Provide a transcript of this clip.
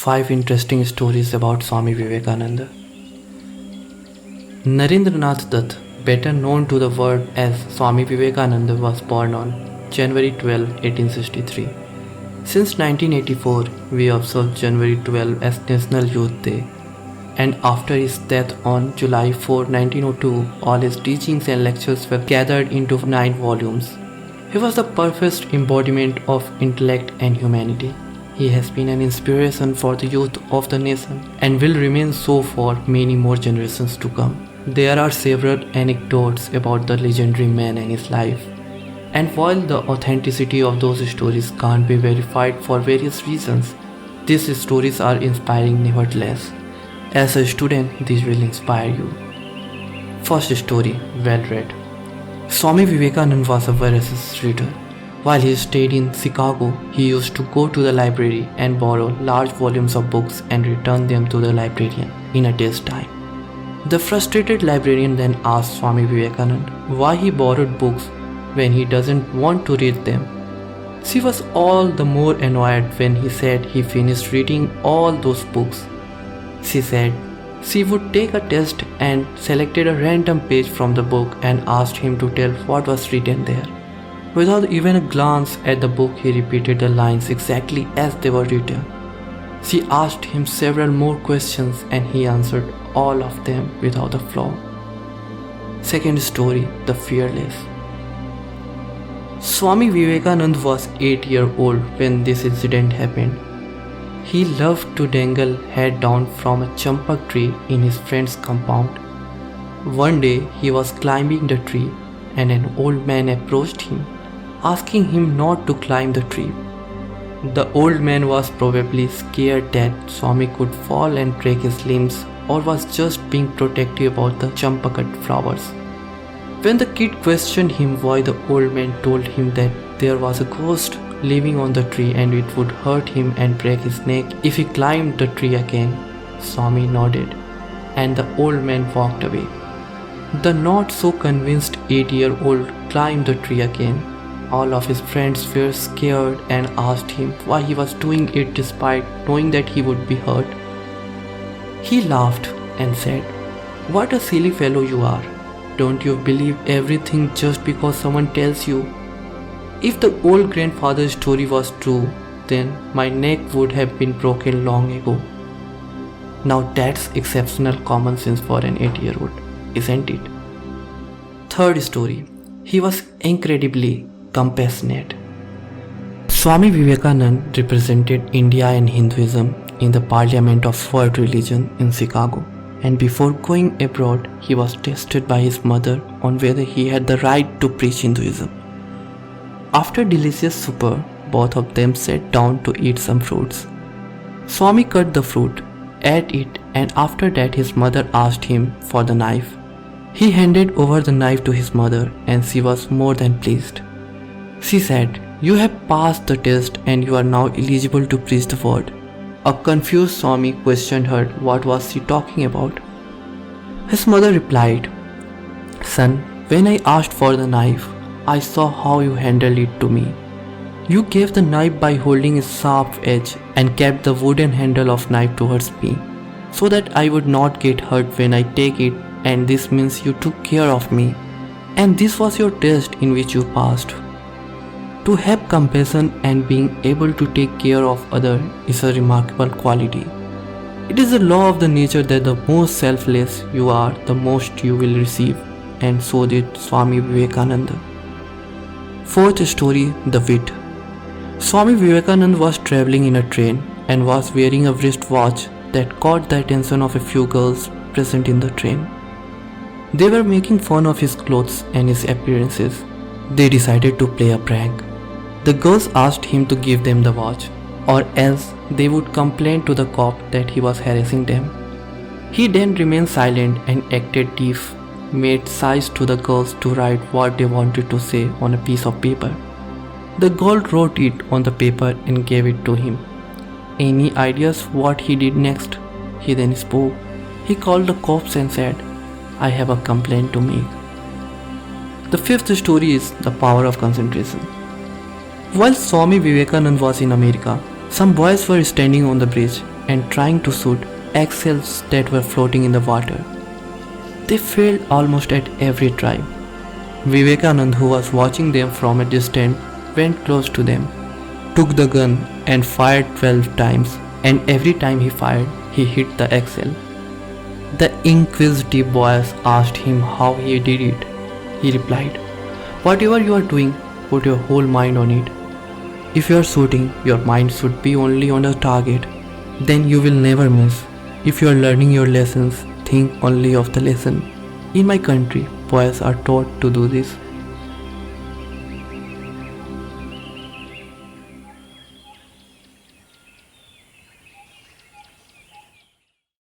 5 interesting stories about Swami Vivekananda. Narendranath Dutt, better known to the world as Swami Vivekananda, was born on January 12, 1863. Since 1984, we observe January 12 as National Youth Day, and after his death on July 4, 1902, all his teachings and lectures were gathered into 9 volumes. He was the perfect embodiment of intellect and humanity. He has been an inspiration for the youth of the nation and will remain so for many more generations to come. There are several anecdotes about the legendary man and his life, and while the authenticity of those stories can't be verified for various reasons, these stories are inspiring nevertheless. As a student, these will inspire you. First story, well read. Swami Vivekananda was a voracious reader. While he stayed in Chicago, he used to go to the library and borrow large volumes of books and return them to the librarian in a day's time. The frustrated librarian then asked Swami Vivekananda why he borrowed books when he doesn't want to read them. She was all the more annoyed when he said he finished reading all those books. She said she would take a test and selected a random page from the book and asked him to tell what was written there. Without even a glance at the book, he repeated the lines exactly as they were written. She asked him several more questions and he answered all of them without a flaw. Second story, The Fearless. Swami Vivekananda was 8 years old when this incident happened. He loved to dangle head down from a champak tree in his friend's compound. One day he was climbing the tree and an old man approached him, asking him not to climb the tree. The old man was probably scared that Swami could fall and break his limbs or was just being protective about the champakat flowers. When the kid questioned him why, the old man told him that there was a ghost living on the tree and it would hurt him and break his neck if he climbed the tree again. Swami nodded and the old man walked away. The not so convinced 8-year-old climbed the tree again. All of his friends were scared and asked him why he was doing it despite knowing that he would be hurt. He laughed and said, "What a silly fellow you are. Don't you believe everything just because someone tells you? If the old grandfather's story was true, then my neck would have been broken long ago." Now that's exceptional common sense for an 8-year-old, isn't it? Third story, he was incredibly compassionate. Swami Vivekananda represented India and Hinduism in the Parliament of World Religion in Chicago, and before going abroad, he was tested by his mother on whether he had the right to preach Hinduism. After delicious supper, both of them sat down to eat some fruits. Swami cut the fruit, ate it, and after that his mother asked him for the knife. He handed over the knife to his mother and she was more than pleased. She said, "You have passed the test and you are now eligible to preach the word." A confused Swami questioned her what was she talking about. His mother replied, "Son, when I asked for the knife, I saw how you handled it to me. You gave the knife by holding its sharp edge and kept the wooden handle of knife towards me, so that I would not get hurt when I take it, and this means you took care of me, and this was your test in which you passed." To have compassion and being able to take care of others is a remarkable quality. It is the law of the nature that the more selfless you are, the most you will receive, and so did Swami Vivekananda. Fourth story, The Wit. Swami Vivekananda was traveling in a train and was wearing a wristwatch that caught the attention of a few girls present in the train. They were making fun of his clothes and his appearances. They decided to play a prank. The girls asked him to give them the watch, or else they would complain to the cop that he was harassing them. He then remained silent and acted deaf, made signs to the girls to write what they wanted to say on a piece of paper. The girl wrote it on the paper and gave it to him. Any ideas what he did next? He then spoke. He called the cops and said, "I have a complaint to make." The fifth story is The Power of Concentration. While Swami Vivekananda was in America, some boys were standing on the bridge and trying to shoot eggshells that were floating in the water. They failed almost at every try. Vivekananda, who was watching them from a distance, went close to them, took the gun and fired 12 times, and every time he fired, he hit the eggshell. The inquisitive boys asked him how he did it. He replied, "Whatever you are doing, put your whole mind on it. If you are shooting, your mind should be only on the target. Then you will never miss. If you are learning your lessons, think only of the lesson. In my country, boys are taught to do this.